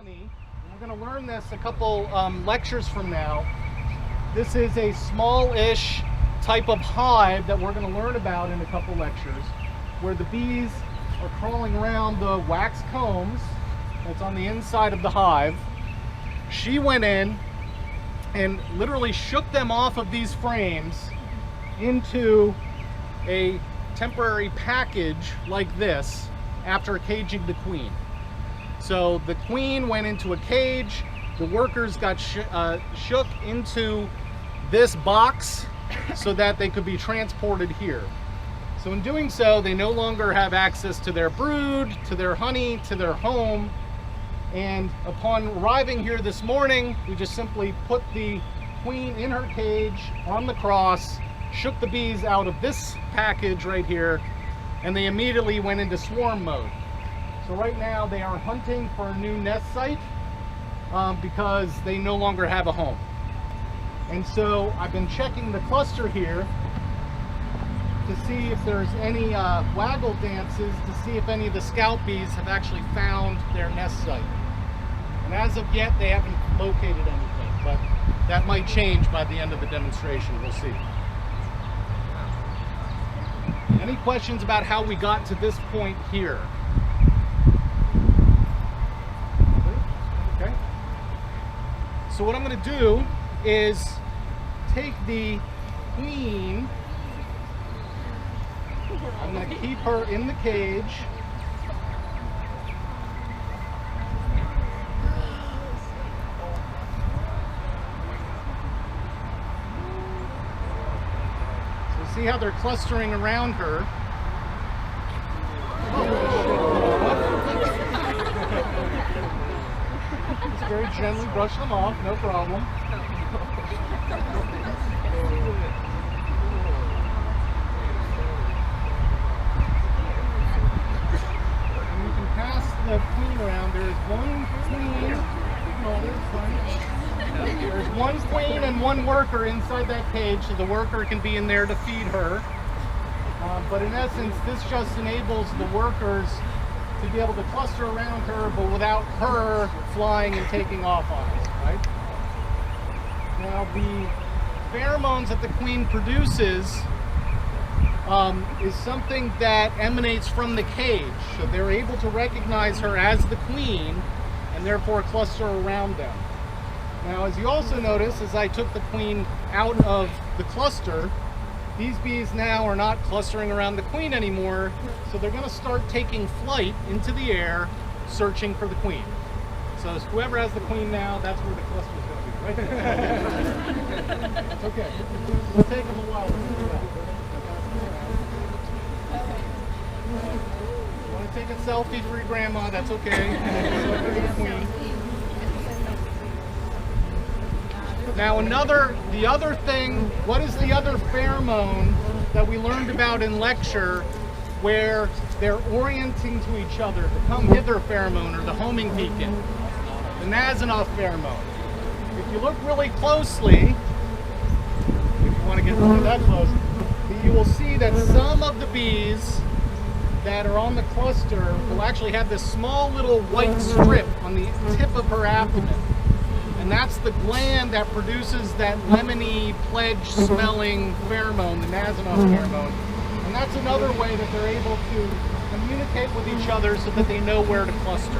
honey. We're going to learn this a couple lectures from now. This is a small-ish type of hive that we're going to learn about in a couple lectures, where the bees are crawling around the wax combs that's on the inside of the hive. She went in and literally shook them off of these frames into a temporary package like this after caging the queen. So the queen went into a cage, the workers got shook into this box so that they could be transported here. So in doing so, they no longer have access to their brood, to their honey, to their home. And upon arriving here this morning, we just simply put the queen in her cage on the cross, shook the bees out of this package right here, and they immediately went into swarm mode. So right now they are hunting for a new nest site because they no longer have a home. And so I've been checking the cluster here to see if there's any waggle dances to see if any of the scout bees have actually found their nest site. And as of yet, they haven't located anything, but that might change by the end of the demonstration. We'll see. Any questions about how we got to this point here? Okay. So what I'm going to do is take the queen. I'm going to keep her in the cage. So see how they're clustering around her. Just very gently brush them off, no problem. The queen around. There's one queen. There's one queen and one worker inside that cage, so the worker can be in there to feed her. But in essence, this just enables the workers to be able to cluster around her, but without her flying and taking off on us, right? Now, the pheromones that the queen produces is something that emanates from the cage. So they're able to recognize her as the queen and therefore cluster around them. Now, as you also notice, as I took the queen out of the cluster, these bees now are not clustering around the queen anymore, so they're going to start taking flight into the air, searching for the queen. So whoever has the queen now, that's where the cluster is going to be, right? That's okay. It'll take them a while to do that. You want to take a selfie for your grandma, that's okay. Now the other thing, what is the other pheromone that we learned about in lecture where they're orienting to each other, the come hither pheromone or the homing beacon, the Nasanov pheromone. If you look really closely, if you want to get really that close, you will see that some of the bees that are on the cluster will actually have this small little white strip on the tip of her abdomen. And that's the gland that produces that lemony, pledge smelling pheromone, the Nasanov pheromone. And that's another way that they're able to communicate with each other so that they know where to cluster.